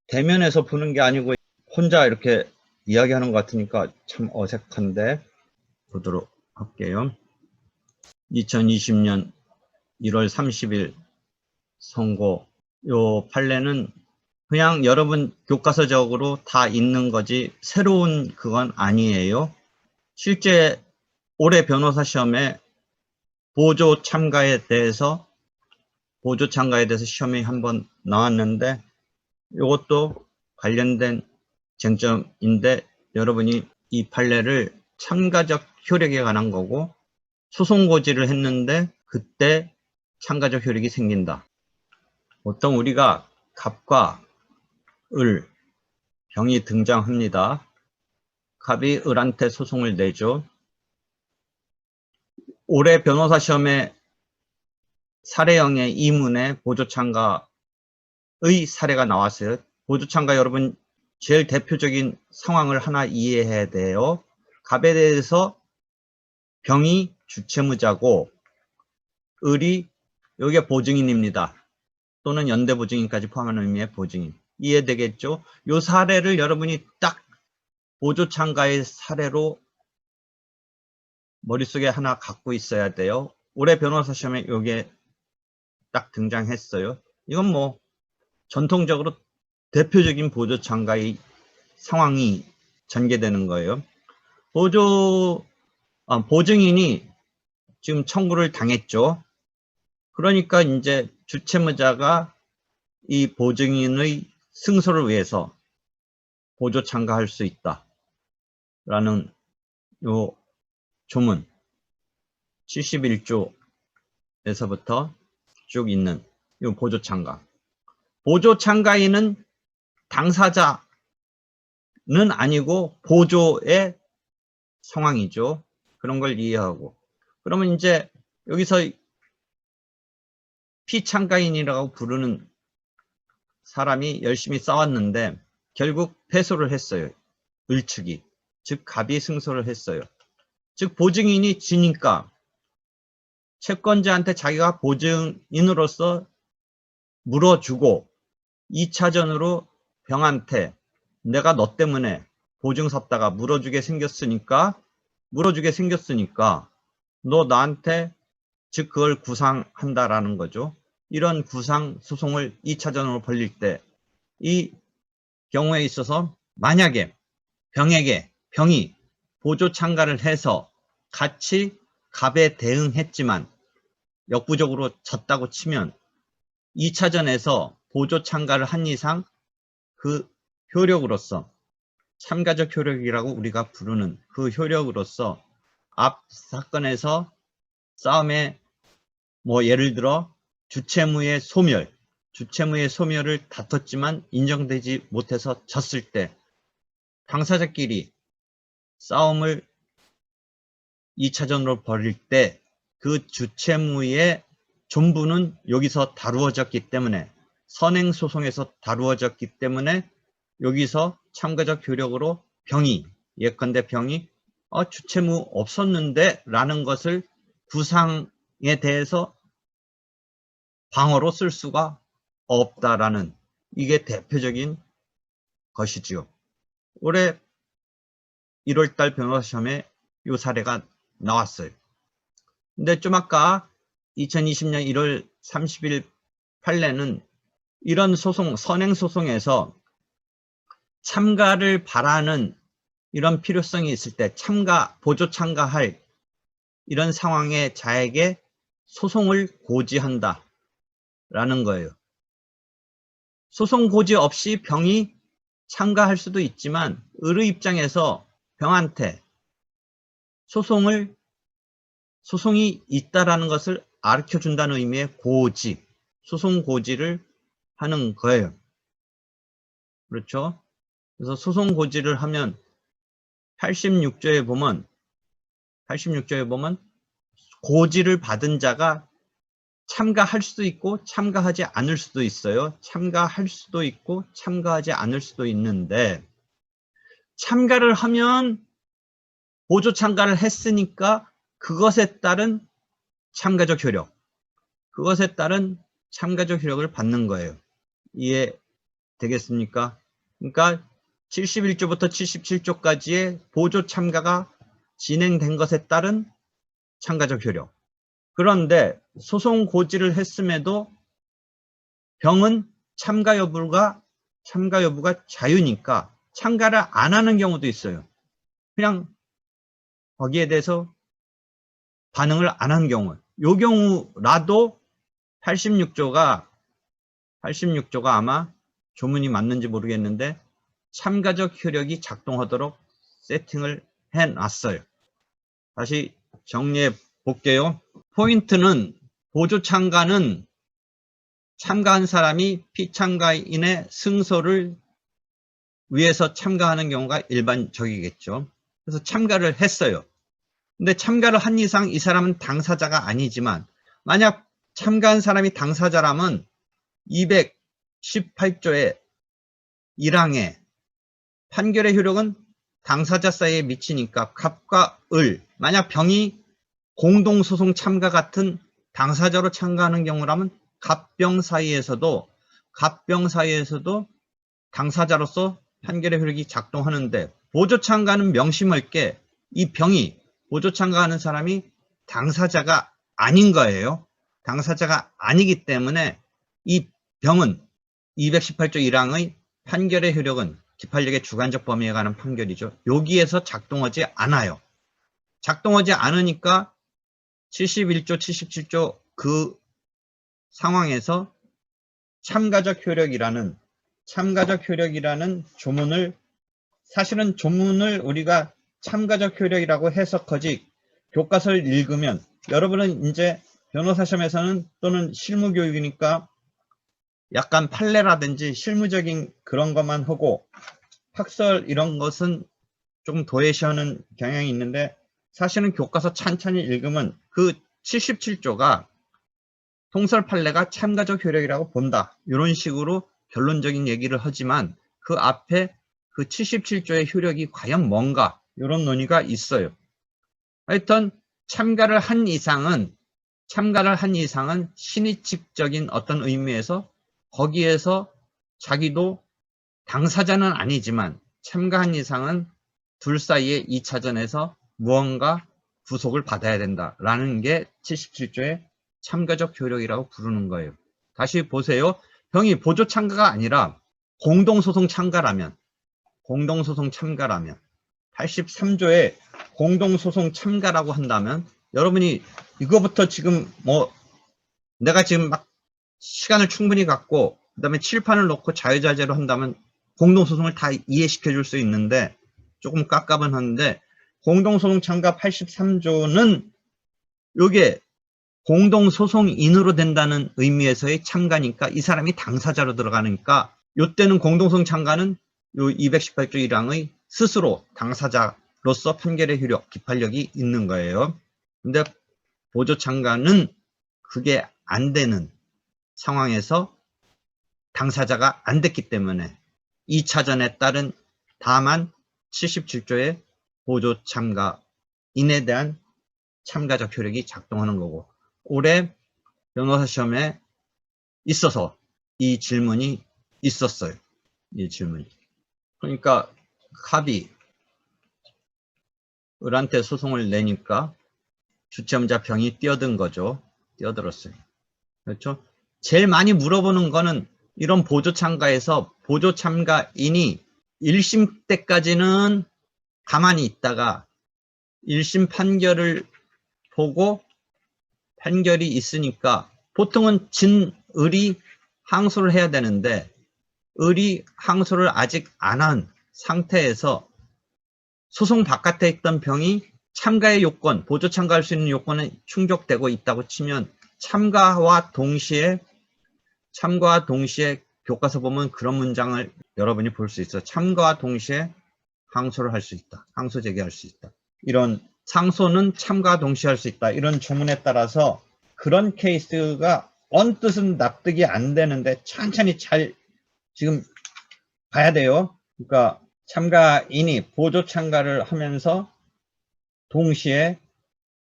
대면에서 보는 게 아니고 혼자 이렇게 이야기하는 것 같으니까 참 어색한데 보도록 할게요. 2020년 1월 30일 선고. 요 판례는 그냥 여러분 교과서적으로 다 있는 거지 새로운 그건 아니에요. 실제 올해 변호사 시험에 보조 참가에 대해서 시험이 한번 나왔는데 이것도 관련된 쟁점인데 여러분이 이 판례를 참가적 효력에 관한 거고 소송 고지를 했는데 그때 참가적 효력이 생긴다. 보통 우리가 갑과 을, 병이 등장합니다. 갑이 을한테 소송을 내죠. 올해 변호사 시험에 사례형의 이문에 보조참가의 사례가 나왔어요. 보조참가 여러분 제일 대표적인 상황을 하나 이해해야 돼요. 갑에 대해서 병이 주체무자고 을이 여기에 보증인입니다. 또는 연대보증인까지 포함하는 의미의 보증인. 이해되겠죠? 이 사례를 여러분이 딱 보조참가의 사례로 머릿속에 하나 갖고 있어야 돼요. 올해 변호사 시험에 이게 딱 등장했어요. 이건 뭐 전통적으로 대표적인 보조참가의 상황이 전개되는 거예요. 보증인이 지금 청구를 당했죠. 그러니까 이제 주체무자가 이 보증인의 승소를 위해서 보조 참가할 수 있다. 라는 요 조문 71조에서부터 쭉 있는 요 보조 참가. 보조 참가인은 당사자는 아니고 보조의 상황이죠. 그런 걸 이해하고. 그러면 이제 여기서 피참가인이라고 부르는 사람이 열심히 싸웠는데 결국 패소를 했어요. 을측이. 즉 갑이 승소를 했어요. 즉 보증인이 지니까 채권자한테 자기가 보증인으로서 물어주고 2차전으로 병한테 내가 너 때문에 보증 섰다가 물어주게 생겼으니까 너 나한테 즉 그걸 구상한다라는 거죠. 이런 구상 소송을 2차전으로 벌릴 때 이 경우에 있어서 만약에 병이 보조 참가를 해서 같이 갑에 대응했지만 역부족으로 졌다고 치면 2차전에서 보조 참가를 한 이상 그 효력으로서 참가적 효력이라고 우리가 부르는 그 효력으로서 앞 사건에서 싸움에 뭐 예를 들어 주체무의 소멸을 다퉜지만 인정되지 못해서 졌을 때 당사자끼리 싸움을 2차전으로 벌일 때 그 주체무의 전부는 여기서 다루어졌기 때문에 선행소송에서 다루어졌기 때문에 여기서 참가적 효력으로 예컨대 병이 주체무 없었는데 라는 것을 구상에 대해서 방어로 쓸 수가 없다라는 이게 대표적인 것이지요. 올해 1월달 변호사 시험에 이 사례가 나왔어요. 근데 좀 아까 2020년 1월 30일 판례는 이런 선행소송에서 참가를 바라는 이런 필요성이 있을 때 보조 참가할 이런 상황에 자에게 소송을 고지한다 라는 거예요. 소송 고지 없이 병이 참가할 수도 있지만 을의 입장에서 병한테 소송이 있다라는 것을 가르쳐준다는 의미의 소송 고지를 하는 거예요. 그렇죠? 그래서 소송 고지를 하면 86조에 보면 고지를 받은 자가 참가할 수도 있고 참가하지 않을 수도 있어요. 참가할 수도 있고 참가하지 않을 수도 있는데 참가를 하면 보조 참가를 했으니까 그것에 따른 참가적 효력을 받는 거예요. 되겠습니까? 그러니까 71조부터 77조까지의 보조 참가가 진행된 것에 따른 참가적 효력. 그런데 소송 고지를 했음에도 병은 참가 여부가 자유니까 참가를 안 하는 경우도 있어요. 그냥 거기에 대해서 반응을 안 한 경우. 요 경우라도 86조가 아마 조문이 맞는지 모르겠는데 참가적 효력이 작동하도록 세팅을 해놨어요. 다시 정리해 볼게요. 포인트는 보조 참가는 참가한 사람이 피참가인의 승소를 위해서 참가하는 경우가 일반적이겠죠. 그래서 참가를 했어요. 근데 참가를 한 이상 이 사람은 당사자가 아니지만 만약 참가한 사람이 당사자라면 218조의 1항에 판결의 효력은 당사자 사이에 미치니까 갑과 을, 만약 병이 공동소송 참가 같은 당사자로 참가하는 경우라면 갑병 사이에서도 당사자로서 판결의 효력이 작동하는데 보조 참가는 명심할 게 이 병이 보조 참가하는 사람이 당사자가 아닌 거예요. 당사자가 아니기 때문에 이 병은 218조 1항의 판결의 효력은 기판력의 주관적 범위에 관한 판결이죠. 여기에서 작동하지 않아요. 작동하지 않으니까 71조, 77조 그 상황에서 참가적 효력이라는 조문을, 사실은 조문을 우리가 참가적 효력이라고 해석하지 교과서를 읽으면, 여러분은 이제 변호사 시험에서는 또는 실무교육이니까 약간 판례라든지 실무적인 그런 것만 하고 학설 이런 것은 조금 도외시하는 경향이 있는데, 사실은 교과서 찬찬히 읽으면 그 77조가 통설 판례가 참가적 효력이라고 본다, 이런 식으로 결론적인 얘기를 하지만 그 앞에 그 77조의 효력이 과연 뭔가, 이런 논의가 있어요. 하여튼 참가를 한 이상은 신의칙적인 어떤 의미에서 거기에서 자기도 당사자는 아니지만 참가한 이상은 둘 사이의 2차전에서 무언가 구속을 받아야 된다라는 게 77조의 참가적 효력이라고 부르는 거예요. 다시 보세요. 병이 보조 참가가 아니라 공동소송 참가라면 83조의 공동소송 참가라고 한다면, 여러분이 이거부터 지금 내가 지금 막 시간을 충분히 갖고 그 다음에 칠판을 놓고 자유자재로 한다면 공동소송을 다 이해시켜 줄 수 있는데 조금 깝깝은 하는데, 공동소송 참가 83조는 이게 공동소송인으로 된다는 의미에서의 참가니까 이 사람이 당사자로 들어가니까 이때는 공동소송 참가는 요 218조 1항의 스스로 당사자로서 판결의 효력, 기판력이 있는 거예요. 근데 보조 참가는 그게 안 되는 상황에서 당사자가 안 됐기 때문에 2차전에 따른 다만 77조의 보조 참가인에 대한 참가적 효력이 작동하는 거고, 올해 변호사 시험에 있어서 이 질문이 있었어요. 이 질문이. 그러니까 갑이 을한테 소송을 내니까 주체험자 병이 뛰어든 거죠. 뛰어들었어요. 그렇죠? 제일 많이 물어보는 거는 이런 보조 참가에서 보조 참가인이 1심 때까지는 가만히 있다가 1심 판결을 보고 판결이 있으니까 보통은 을이 항소를 해야 되는데 을이 항소를 아직 안 한 상태에서 소송 바깥에 있던 병이 참가의 요건, 보조 참가할 수 있는 요건은 충족되고 있다고 치면 참가와 동시에 교과서 보면 그런 문장을 여러분이 볼 수 있어요. 참가와 동시에 항소를 할 수 있다. 항소 제기할 수 있다. 이런 상소는 참가와 동시에 할 수 있다. 이런 조문에 따라서 그런 케이스가 언뜻은 납득이 안 되는데 천천히 잘 지금 봐야 돼요. 그러니까 참가인이 보조 참가를 하면서 동시에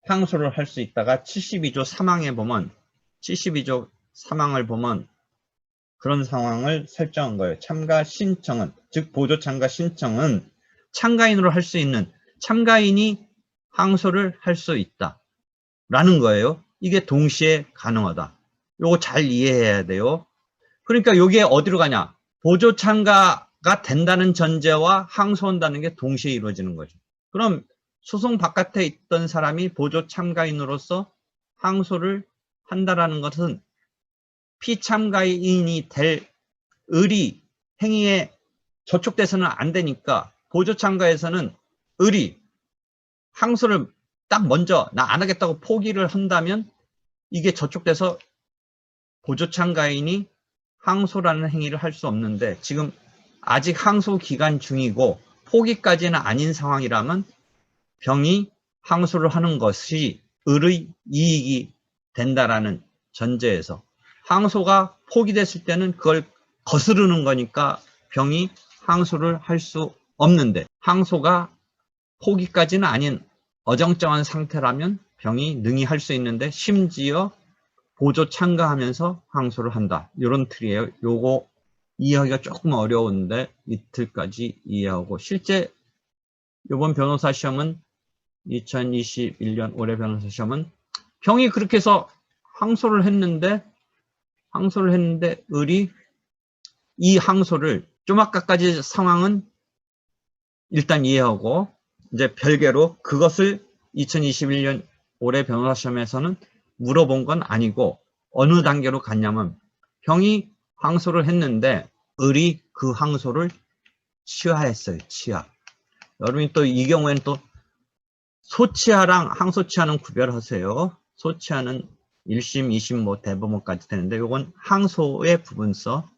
항소를 할 수 있다가 72조 3항에 보면 72조 3항을 보면 그런 상황을 설정한 거예요. 참가 신청은, 즉 보조 참가 신청은 참가인으로 할 수 있는, 참가인이 항소를 할 수 있다 라는 거예요. 이게 동시에 가능하다. 요거 잘 이해해야 돼요. 그러니까 요게 어디로 가냐, 보조 참가가 된다는 전제와 항소한다는 게 동시에 이루어지는 거죠. 그럼 소송 바깥에 있던 사람이 보조 참가인으로서 항소를 한다라는 것은 피참가인이 될 의리, 행위에 저촉돼서는 안 되니까 보조 참가에서는 의리, 항소를 딱 먼저 나 안 하겠다고 포기를 한다면 이게 저촉돼서 보조 참가인이 항소라는 행위를 할 수 없는데, 지금 아직 항소 기간 중이고 포기까지는 아닌 상황이라면 병이 항소를 하는 것이 을의 이익이 된다라는 전제에서, 항소가 포기됐을 때는 그걸 거스르는 거니까 병이 항소를 할 수 없는데, 항소가 포기까지는 아닌 어정쩡한 상태라면 병이 능히 할 수 있는데, 심지어 보조 참가하면서 항소를 한다. 이런 틀이에요. 요거 이해하기가 조금 어려운데 이틀까지 이해하고, 실제 이번 변호사 시험은 2021년 올해 변호사 시험은 병이 그렇게 해서 항소를 했는데 을이 이 항소를, 좀 아까까지 상황은 일단 이해하고, 이제 별개로 그것을 2021년 올해 변호사 시험에서는 물어본 건 아니고 어느 단계로 갔냐면, 병이 항소를 했는데 을이 그 항소를 취하했어요. 취하. 여러분이 또 이 경우에는 또 소취하랑 항소취하는 구별하세요. 소취하는 1심, 2심, 뭐 대법원까지 되는데, 이건 항소의 부분서.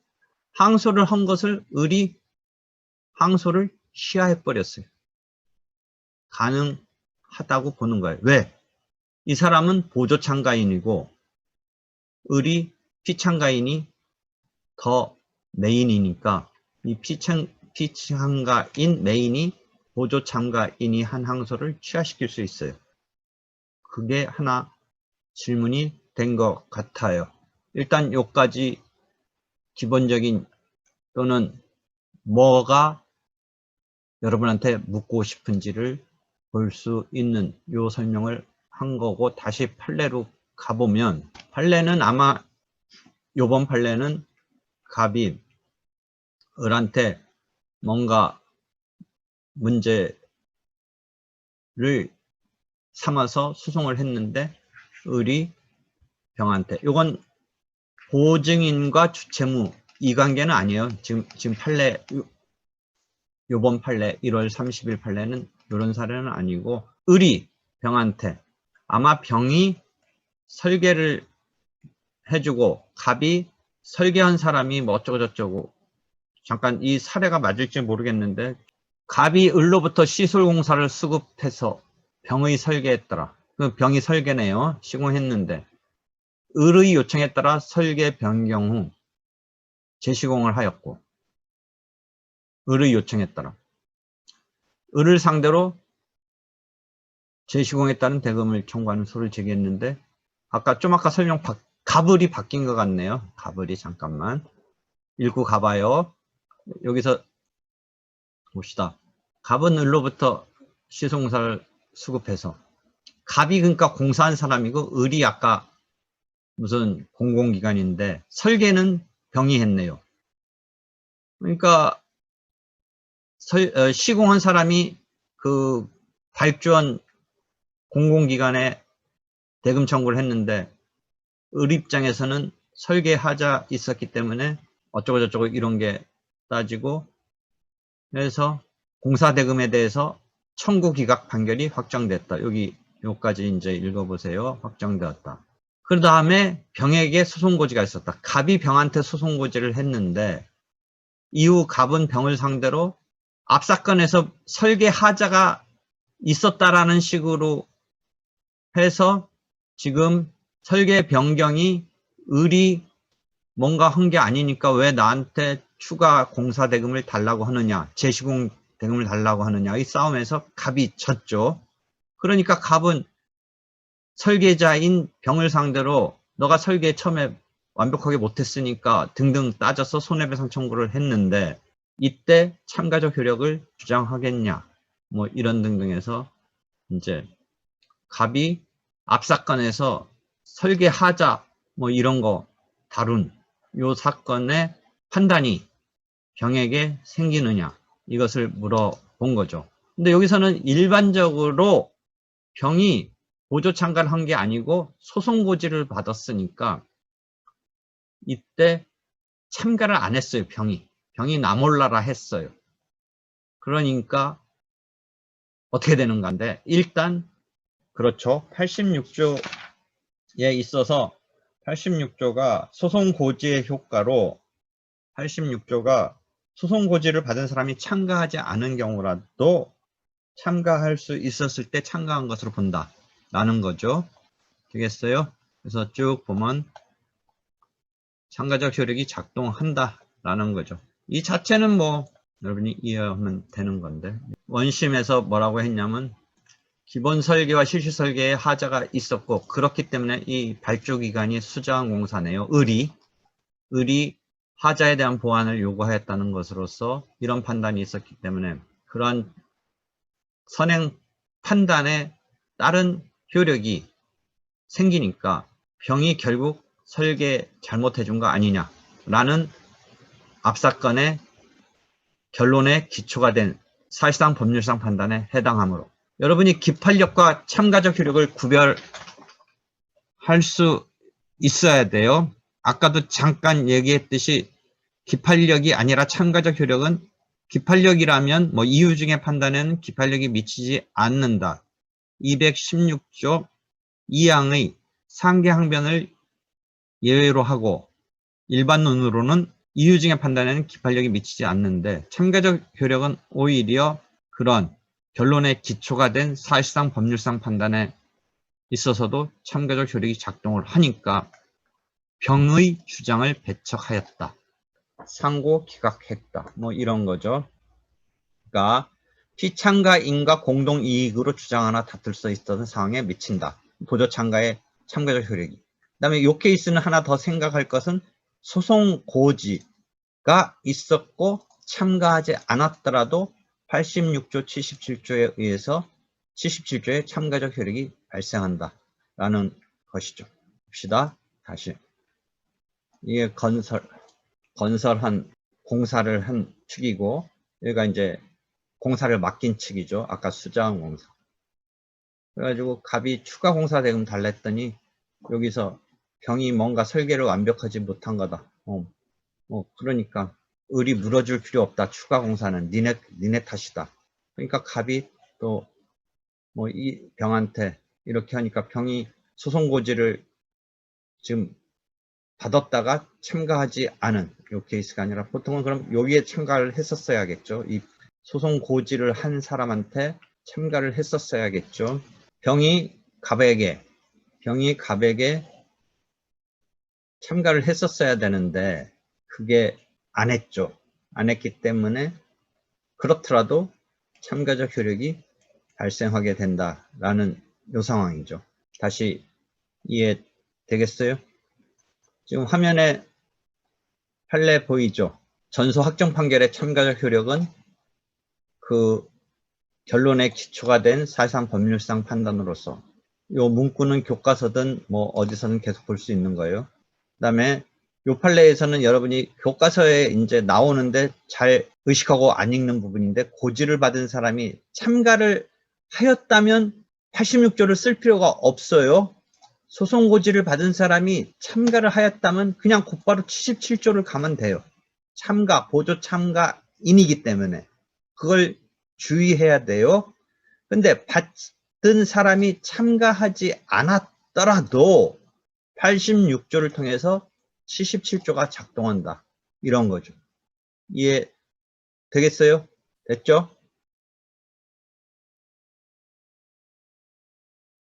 항소를 한 것을 을이 항소를 취하해버렸어요. 가능하다고 보는 거예요. 왜? 이 사람은 보조 참가인이고 을이 피참가인이 더 메인이니까, 이 피참가인 메인이 보조 참가인이 한 항소를 취하시킬 수 있어요. 그게 하나 질문이 된 것 같아요. 일단 여기까지 기본적인, 또는 뭐가 여러분한테 묻고 싶은지를 볼 수 있는 요 설명을 한 거고, 다시 판례로 가보면, 판례는 아마 요번 판례는 갑이 을한테 뭔가 문제를 삼아서 소송을 했는데 을이 병한테, 요건 보증인과 주채무 이 관계는 아니에요. 지금 판례, 요번 판례 1월 30일 판례는 이런 사례는 아니고, 을이 병한테, 아마 병이 설계를 해주고 갑이 설계한 사람이 뭐 어쩌고저쩌고, 잠깐 이 사례가 맞을지 모르겠는데, 갑이 을로부터 시설공사를 수급해서 병의 설계했더라. 그 병이 설계네요. 시공했는데 을의 요청에 따라 설계 변경 후 재시공을 하였고, 을의 요청에 따라 을을 상대로 재시공에 따른 대금을 청구하는 소를 제기했는데, 아까 설명 갑을이 바뀐 것 같네요. 갑을이, 잠깐만 읽고 가봐요. 여기서 봅시다. 갑은 을로부터 시설공사를 수급해서, 갑이 그러니까 공사한 사람이고 을이 아까 무슨 공공기관인데 설계는 병이 했네요. 그러니까 시공한 사람이 그 발주한 공공기관에 대금 청구를 했는데, 을 입장에서는 설계하자 있었기 때문에 어쩌고저쩌고 이런 게 따지고, 그래서 공사대금에 대해서 청구 기각 판결이 확정됐다. 여기까지 이제 읽어보세요. 확정되었다. 그 다음에 병에게 소송고지가 있었다. 갑이 병한테 소송고지를 했는데, 이후 갑은 병을 상대로 앞사건에서 설계하자가 있었다라는 식으로 해서 지금 설계 변경이 을이 뭔가 한 게 아니니까 왜 나한테 추가 공사 대금을 달라고 하느냐, 재시공 대금을 달라고 하느냐, 이 싸움에서 갑이 졌죠. 그러니까 갑은 설계자인 병을 상대로 너가 설계 처음에 완벽하게 못했으니까 등등 따져서 손해배상 청구를 했는데 이때 참가적 효력을 주장하겠냐 뭐 이런 등등해서 이제 갑이 앞 사건에서 설계하자 뭐 이런 거 다룬 요 사건의 판단이 병에게 생기느냐 이것을 물어본 거죠. 근데 여기서는 일반적으로 병이 보조 참가를 한 게 아니고 소송 고지를 받았으니까 이때 참가를 안 했어요. 병이 나 몰라라 했어요. 그러니까 어떻게 되는 건데 일단 그렇죠. 86조에 있어서 86조가 소송 고지의 효과로 86조가 소송 고지를 받은 사람이 참가하지 않은 경우라도 참가할 수 있었을 때 참가한 것으로 본다 라는 거죠. 되겠어요? 그래서 쭉 보면 참가적 효력이 작동한다 라는 거죠. 이 자체는 뭐 여러분이 이해하면 되는 건데 원심에서 뭐라고 했냐면 기본 설계와 실시 설계에 하자가 있었고 그렇기 때문에 이 발주기관이 수자원공사네요. 을이 하자에 대한 보완을 요구하였다는 것으로서 이런 판단이 있었기 때문에 그러한 선행 판단에 따른 효력이 생기니까 병이 결국 설계 잘못해준 거 아니냐라는 앞사건의 결론의 기초가 된 사실상 법률상 판단에 해당하므로 여러분이 기판력과 참가적 효력을 구별할 수 있어야 돼요. 아까도 잠깐 얘기했듯이 기판력이 아니라 참가적 효력은 기판력이라면 뭐 이유 중에 판단에는 기판력이 미치지 않는다. 216조 2항의 상계항변을 예외로 하고 일반론으로는 이유 중에 판단에는 기판력이 미치지 않는데 참가적 효력은 오히려 그런 결론의 기초가 된 사실상 법률상 판단에 있어서도 참가적 효력이 작동을 하니까 병의 주장을 배척하였다. 상고 기각했다. 뭐 이런 거죠. 그러니까 피참가인과 공동이익으로 주장하나 다툴 수 있었던 상황에 미친다. 보조 참가의 참가적 효력이. 그 다음에 이 케이스는 하나 더 생각할 것은 소송 고지가 있었고 참가하지 않았더라도 86조 77조에 의해서 77조의 참가적 효력이 발생한다 라는 것이죠. 봅시다. 다시 이게 건설한 공사를 한 측이고 여기가 이제 공사를 맡긴 측이죠. 아까 수자원 공사. 그래가지고 갑이 추가 공사 대금 달랬더니 여기서 병이 뭔가 설계를 완벽하지 못한 거다. 그러니까 을이 물어줄 필요 없다. 추가 공사는 니네 탓이다. 그러니까 갑이 또 뭐 이 병한테 이렇게 하니까 병이 소송 고지를 지금 받았다가 참가하지 않은 이 케이스가 아니라 보통은 그럼 여기에 참가를 했었어야겠죠. 이 소송 고지를 한 사람한테 참가를 했었어야겠죠. 병이 갑에게 참가를 했었어야 되는데 그게 안 했죠. 안 했기 때문에 그렇더라도 참가적 효력이 발생하게 된다라는 이 상황이죠. 다시 이해되겠어요? 지금 화면에 판례 보이죠? 전소 확정 판결의 참가적 효력은 그 결론의 기초가 된 사실상 법률상 판단으로서 이 문구는 교과서든 뭐 어디서든 계속 볼 수 있는 거예요. 그 다음에 이 판례에서는 여러분이 교과서에 이제 나오는데 잘 의식하고 안 읽는 부분인데 고지를 받은 사람이 참가를 하였다면 86조를 쓸 필요가 없어요. 소송 고지를 받은 사람이 참가를 하였다면 그냥 곧바로 77조를 가면 돼요. 보조 참가인이기 때문에 그걸 주의해야 돼요. 근데 받은 사람이 참가하지 않았더라도 86조를 통해서 77조가 작동한다. 이런 거죠. 이해 되겠어요? 됐죠?